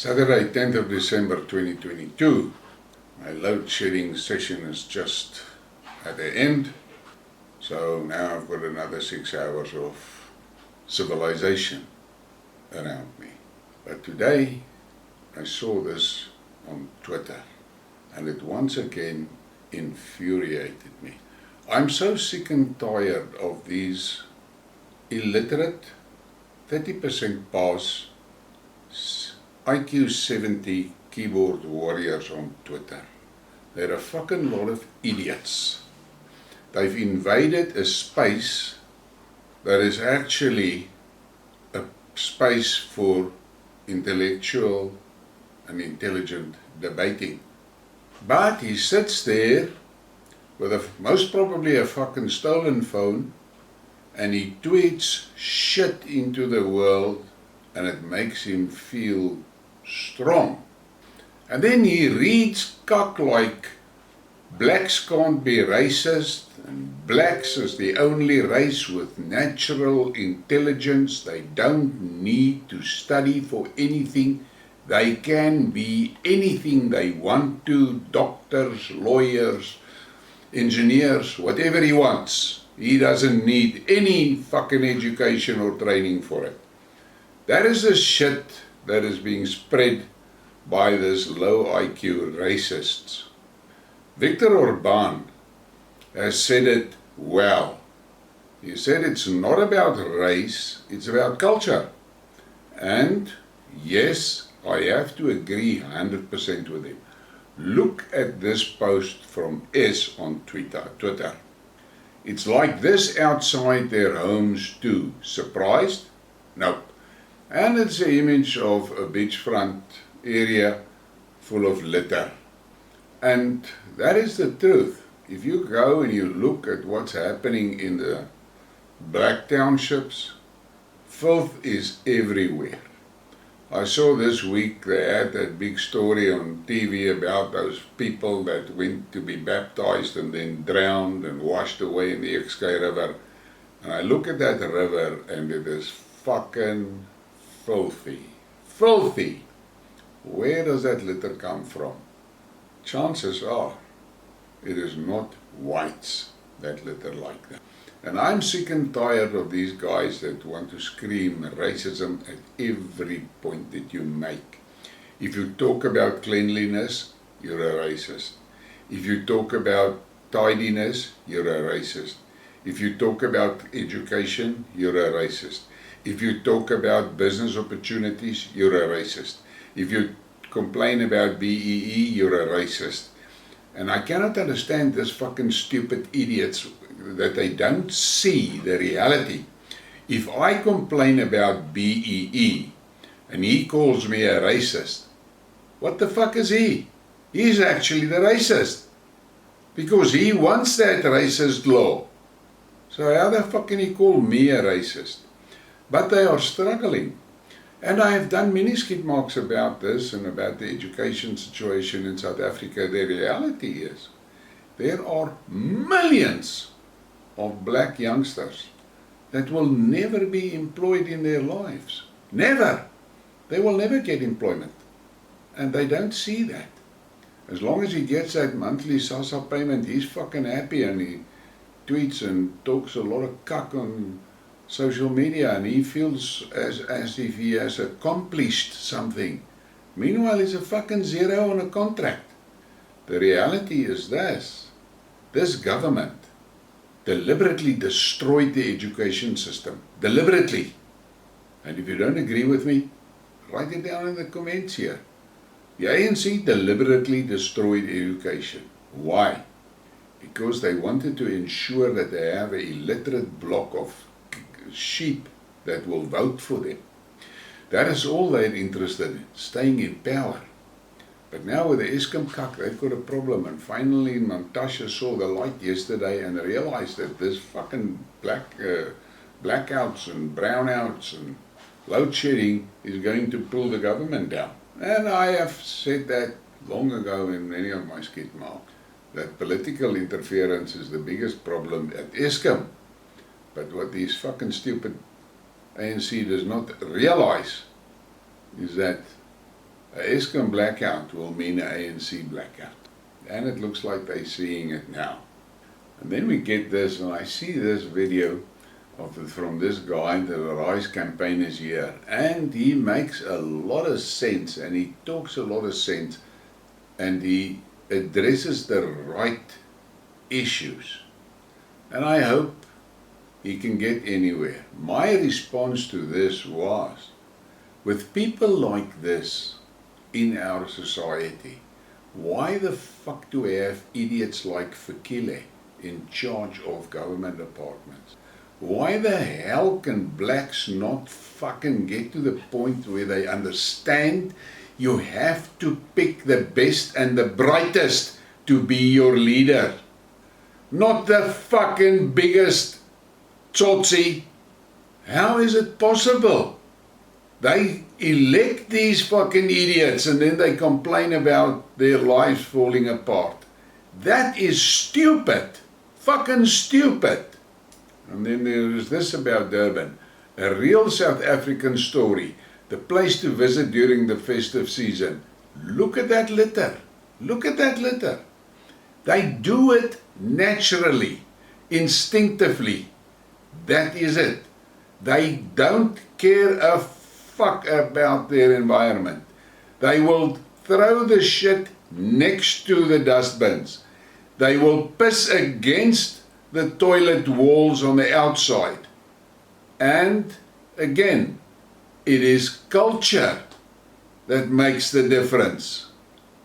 Saturday, 10th of December 2022, my load shedding session is just at the end, so now I've got another 6 hours of civilization around me. But today I saw this on Twitter and it once again infuriated me. I'm so sick and tired of these illiterate, 30% pass, IQ 70 keyboard warriors on Twitter. They're a fucking lot of idiots. They've invaded a space that is actually a space for intellectual and intelligent debating. But he sits there with most probably a fucking stolen phone and he tweets shit into the world and it makes him feel strong. And then he reads cock like blacks can't be racist and blacks is the only race with natural intelligence. They don't need to study for anything. They can be anything they want to, doctors, lawyers, engineers, whatever he wants. He doesn't need any fucking education or training for it. That is the shit that is being spread by this low IQ racists. Viktor Orban has said it well. He said it's not about race, it's about culture. And yes, I have to agree 100% with him. Look at this post from S on Twitter. It's like this outside their homes too. Surprised? Nope. And it's an image of a beachfront area full of litter. And that is the truth. If you go and you look at what's happening in the black townships, filth is everywhere. I saw this week they had that big story on TV about those people that went to be baptized and then drowned and washed away in the Xkay River. And I look at that river and it is fucking filthy. Filthy! Where does that litter come from? Chances are it is not whites that litter like that. And I'm sick and tired of these guys that want to scream racism at every point that you make. If you talk about cleanliness, you're a racist. If you talk about tidiness, you're a racist. If you talk about education, you're a racist. If you talk about business opportunities, you're a racist. If you complain about BEE, you're a racist. And I cannot understand this fucking stupid idiots that they don't see the reality. If I complain about BEE and he calls me a racist, what the fuck is he? He's actually the racist. Because he wants that racist law. So how the fuck can he call me a racist? But they are struggling. And I have done many Skidmarks about this and about the education situation in South Africa. The reality is, there are millions of black youngsters that will never be employed in their lives. Never. They will never get employment. And they don't see that. As long as he gets that monthly SASSA payment, he's fucking happy and he tweets and talks a lot of cuck on social media and he feels as if he has accomplished something. Meanwhile, he's a fucking zero on a contract. The reality is this government deliberately destroyed the education system. Deliberately. And if you don't agree with me, write it down in the comments here. The ANC deliberately destroyed education. Why? Because they wanted to ensure that they have an illiterate block of sheep that will vote for them. That is all they're interested in, staying in power. But now with the Eskom cuck, they've got a problem. And finally, Mantashe saw the light yesterday and realized that this fucking blackouts and brownouts and load shedding is going to pull the government down. And I have said that long ago in many of my Skidmarks, that political interference is the biggest problem at Eskom. But what these fucking stupid ANC does not realize is that A Eskom blackout will mean an ANC blackout. And it looks like they're seeing it now. And then we get this, and I see this video from this guy, the Rise campaign is here, and he makes a lot of sense, and he talks a lot of sense, and he addresses the right issues. And I hope he can get anywhere. My response to this was, with people like this in our society, why the fuck do we have idiots like Fikile in charge of government departments? Why the hell can blacks not fucking get to the point where they understand you have to pick the best and the brightest to be your leader? Not the fucking biggest tsotsi. How is it possible? They elect these fucking idiots and then they complain about their lives falling apart. That is stupid. Fucking stupid. And then there is this about Durban. A real South African story. The place to visit during the festive season. Look at that litter. Look at that litter. They do it naturally, instinctively. That is it. They don't care a fuck about their environment. They will throw the shit next to the dustbins. They will piss against the toilet walls on the outside. And again, it is culture that makes the difference.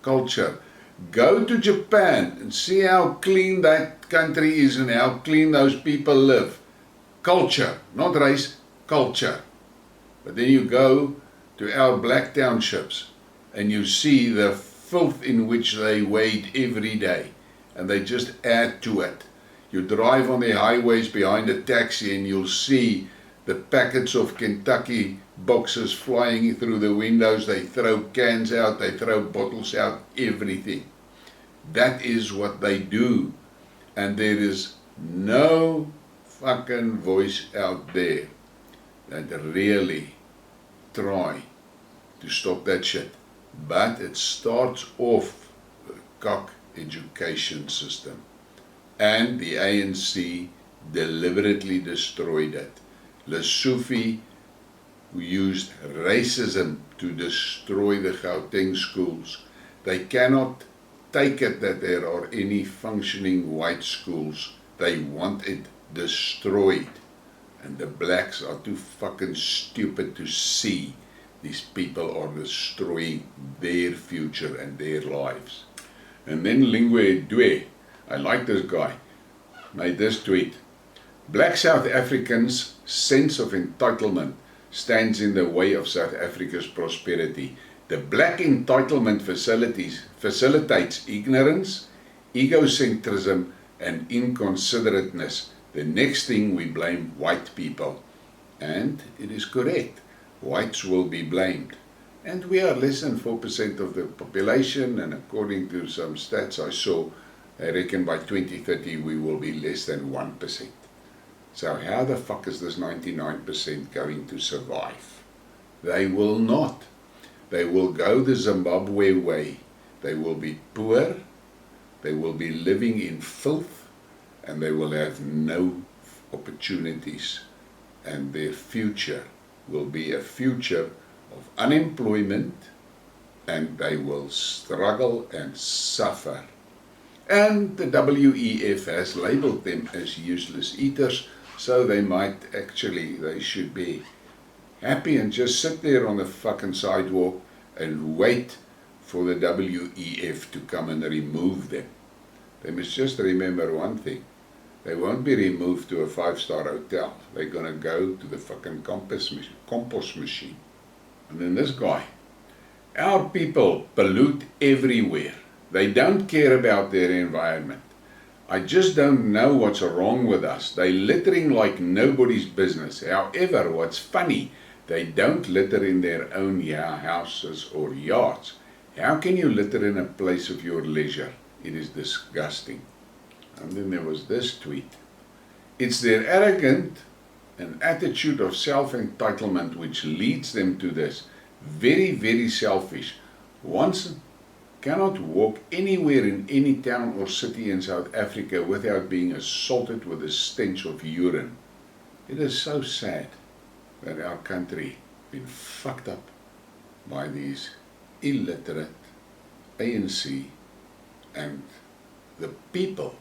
Culture. Go to Japan and see how clean that country is and how clean those people live. Culture, not race, culture. But then you go to our black townships and you see the filth in which they wade every day, and they just add to it. You drive on the highways behind a taxi and you'll see the packets of Kentucky boxes flying through the windows. They throw cans out, they throw bottles out, everything. That is what they do. And there is no fucking voice out there that really try to stop that shit. But it starts off with a cock education system. And the ANC deliberately destroyed it. Lesotho used racism to destroy the Gauteng schools. They cannot take it that there are any functioning white schools. They want it destroyed. And the blacks are too fucking stupid to see these people are destroying their future and their lives. And then Lingwe Dwe, I like this guy, made this tweet. Black South Africans' sense of entitlement stands in the way of South Africa's prosperity. The black entitlement facilitates ignorance, egocentrism, and inconsiderateness. The next thing we blame white people. And it is correct. Whites will be blamed. And we are less than 4% of the population, and according to some stats I saw, I reckon by 2030 we will be less than 1%. So how the fuck is this 99% going to survive? They will not. They will go the Zimbabwe way. They will be poor, they will be living in filth, and they will have no opportunities. And their future will be a future of unemployment, and they will struggle and suffer. And the WEF has labeled them as useless eaters, so they should be happy and just sit there on the fucking sidewalk and wait for the WEF to come and remove them. They must just remember one thing. They won't be removed to a 5-star hotel. They're going to go to the fucking compost machine. And then this guy. Our people pollute everywhere. They don't care about their environment. I just don't know what's wrong with us. They're littering like nobody's business. However, what's funny, they don't litter in their own houses or yards. How can you litter in a place of your leisure? It is disgusting. And then there was this tweet. It's their arrogant and attitude of self-entitlement which leads them to this. Very, very selfish. Once cannot walk anywhere in any town or city in South Africa without being assaulted with the stench of urine. It is so sad that our country has been fucked up by these illiterate ANC, and the people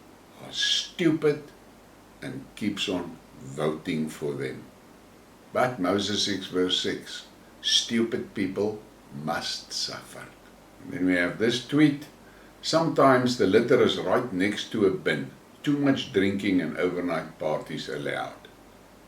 are stupid and keeps on voting for them. But Moses 6 verse 6, stupid people must suffer. And then we have this tweet, sometimes the litter is right next to a bin, too much drinking and overnight parties allowed.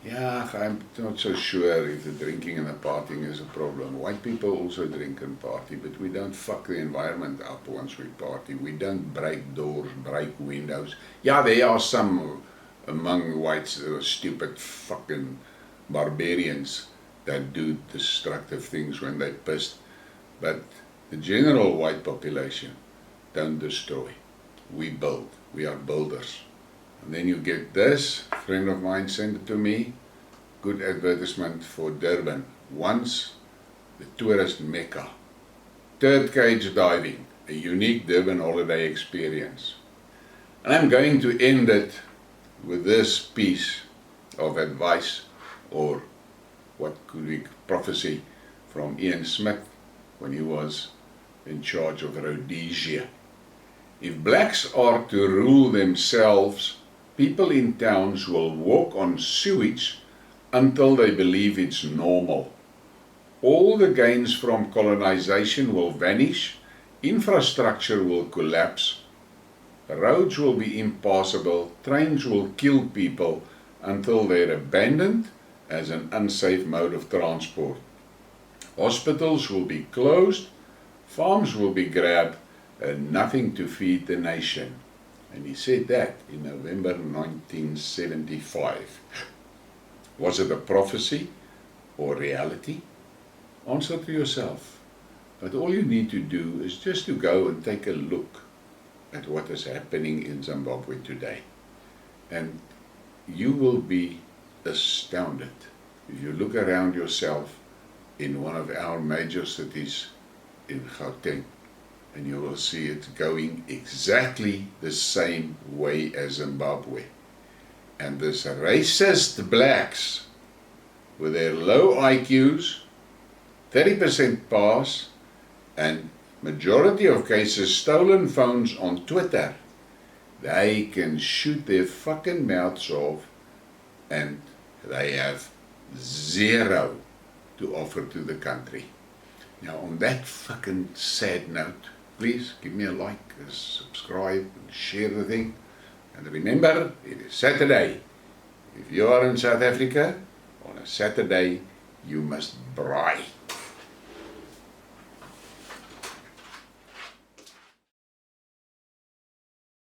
Yeah, I'm not so sure if the drinking and the partying is a problem. White people also drink and party, but we don't fuck the environment up once we party. We don't break doors, break windows. Yeah, there are some among whites that are stupid fucking barbarians that do destructive things when they're pissed. But the general white population don't destroy. We build. We are builders. And then you get this, a friend of mine sent it to me, good advertisement for Durban. Once the tourist mecca. Third cage diving, a unique Durban holiday experience. And I'm going to end it with this piece of advice, or what could be prophecy, from Ian Smith when he was in charge of Rhodesia. If blacks are to rule themselves, people in towns will walk on sewage until they believe it's normal. All the gains from colonization will vanish, infrastructure will collapse, roads will be impassable, trains will kill people until they're abandoned as an unsafe mode of transport. Hospitals will be closed, farms will be grabbed, and nothing to feed the nation. And he said that in November 1975. Was it a prophecy or reality? Answer to yourself. But all you need to do is just to go and take a look at what is happening in Zimbabwe today. And you will be astounded if you look around yourself in one of our major cities in Gauteng, and you will see it going exactly the same way as Zimbabwe. And this racist blacks with their low IQs, 30% pass, and majority of cases stolen phones on Twitter, they can shoot their fucking mouths off and they have zero to offer to the country. Now on that fucking sad note, please give me a like, a subscribe, and share the thing. And remember, it is Saturday. If you are in South Africa, on a Saturday, you must braai.